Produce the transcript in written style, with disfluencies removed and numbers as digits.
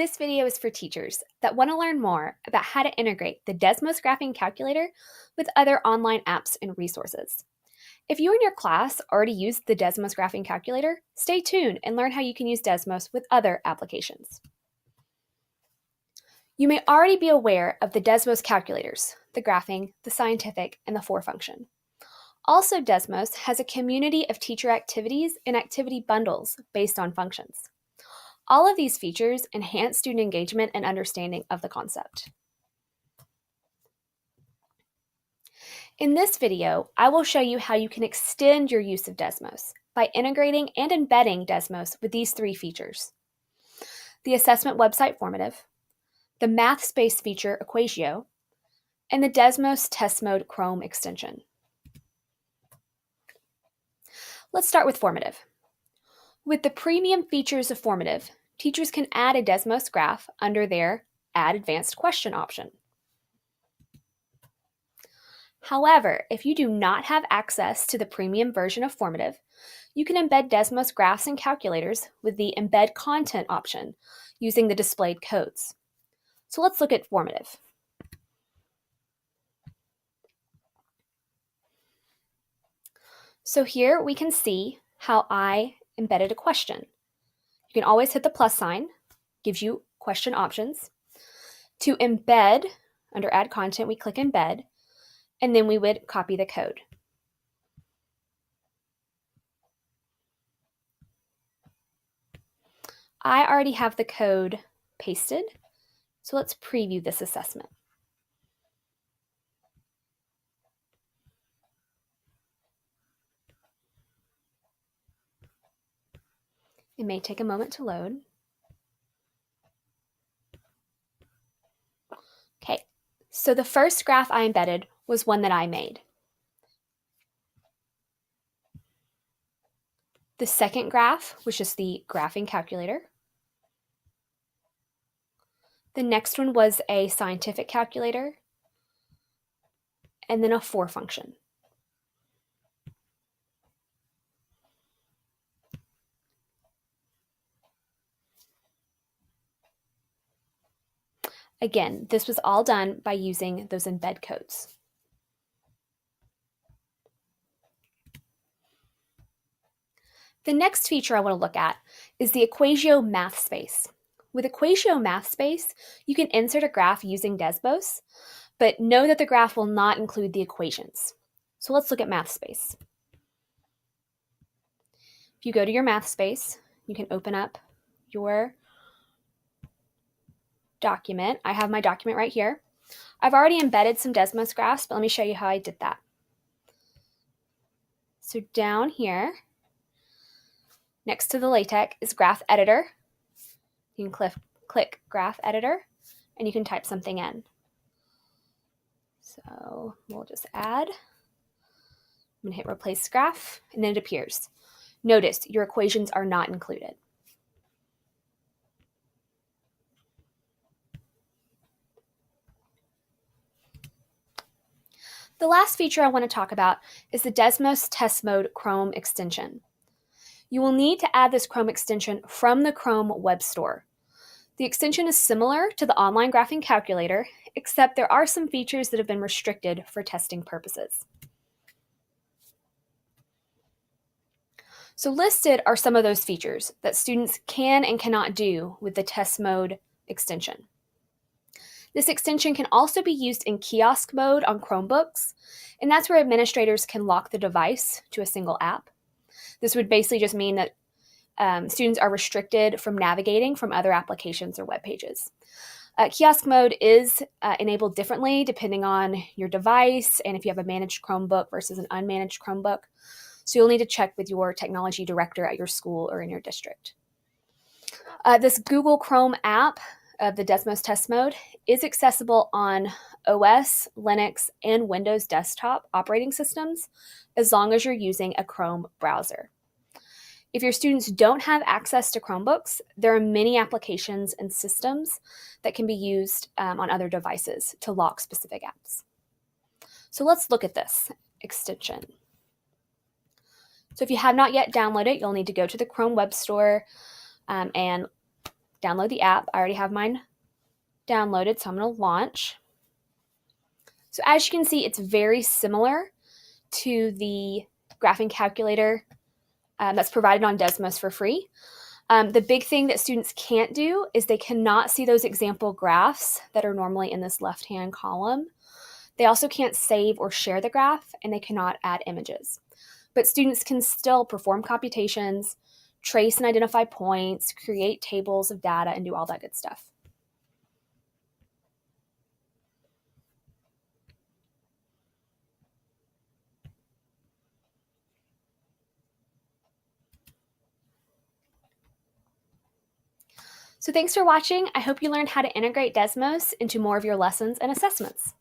This video is for teachers that want to learn more about how to integrate the Desmos Graphing Calculator with other online apps and resources. If you and your class already use the Desmos Graphing Calculator, stay tuned and learn how you can use Desmos with other applications. You may already be aware of the Desmos calculators, the graphing, the scientific, and the for function. Also, Desmos has a community of teacher activities and activity bundles based on functions. All of these features enhance student engagement and understanding of the concept. In this video, I will show you how you can extend your use of Desmos by integrating and embedding Desmos with these three features: the assessment website Formative, the mathspace feature EquatIO, and the Desmos Test Mode Chrome extension. Let's start with Formative. With the premium features of Formative, teachers can add a Desmos graph under their Add Advanced Question option. However, if you do not have access to the premium version of Formative, you can embed Desmos graphs and calculators with the Embed Content option using the displayed codes. So let's look at Formative. So here we can see how I embedded a question. You can always hit the plus sign, gives you question options. To embed, under Add Content, we click Embed, and then we would copy the code. I already have the code pasted, so let's preview this assessment. It may take a moment to load. Okay, so the first graph I embedded was one that I made. The second graph was just the graphing calculator. The next one was a scientific calculator, and then a for function. Again, this was all done by using those embed codes. The next feature I want to look at is the EquatIO mathspace. With EquatIO mathspace, you can insert a graph using Desmos, but know that the graph will not include the equations. So let's look at mathspace. If you go to your mathspace, you can open up your document. I have my document right here. I've already embedded some Desmos graphs, but let me show you how I did that. So down here, next to the LaTeX is Graph Editor. You can click Graph Editor, and you can type something in. So we'll just add. I'm going to hit Replace Graph, and then it appears. Notice your equations are not included. The last feature I want to talk about is the Desmos Test Mode Chrome extension. You will need to add this Chrome extension from the Chrome Web Store. The extension is similar to the online graphing calculator, except there are some features that have been restricted for testing purposes. So listed are some of those features that students can and cannot do with the Test Mode extension. This extension can also be used in Kiosk Mode on Chromebooks, and that's where administrators can lock the device to a single app. This would basically just mean that students are restricted from navigating from other applications or web pages. Kiosk Mode is enabled differently depending on your device and if you have a managed Chromebook versus an unmanaged Chromebook. So you'll need to check with your technology director at your school or in your district. This Google Chrome app of the Desmos Test Mode is accessible on OS, Linux, and Windows desktop operating systems, as long as you're using a Chrome browser. If your students don't have access to Chromebooks, there are many applications and systems that can be used on other devices to lock specific apps. So let's look at this extension. So if you have not yet downloaded it, you'll need to go to the Chrome Web Store and download the app. I already have mine downloaded, so I'm going to launch. So as you can see, it's very similar to the graphing calculator that's provided on Desmos for free. The big thing that students can't do is they cannot see those example graphs that are normally in this left-hand column. They also can't save or share the graph, and they cannot add images. But students can still perform computations, trace and identify points, create tables of data, and do all that good stuff. So thanks for watching. I hope you learned how to integrate Desmos into more of your lessons and assessments.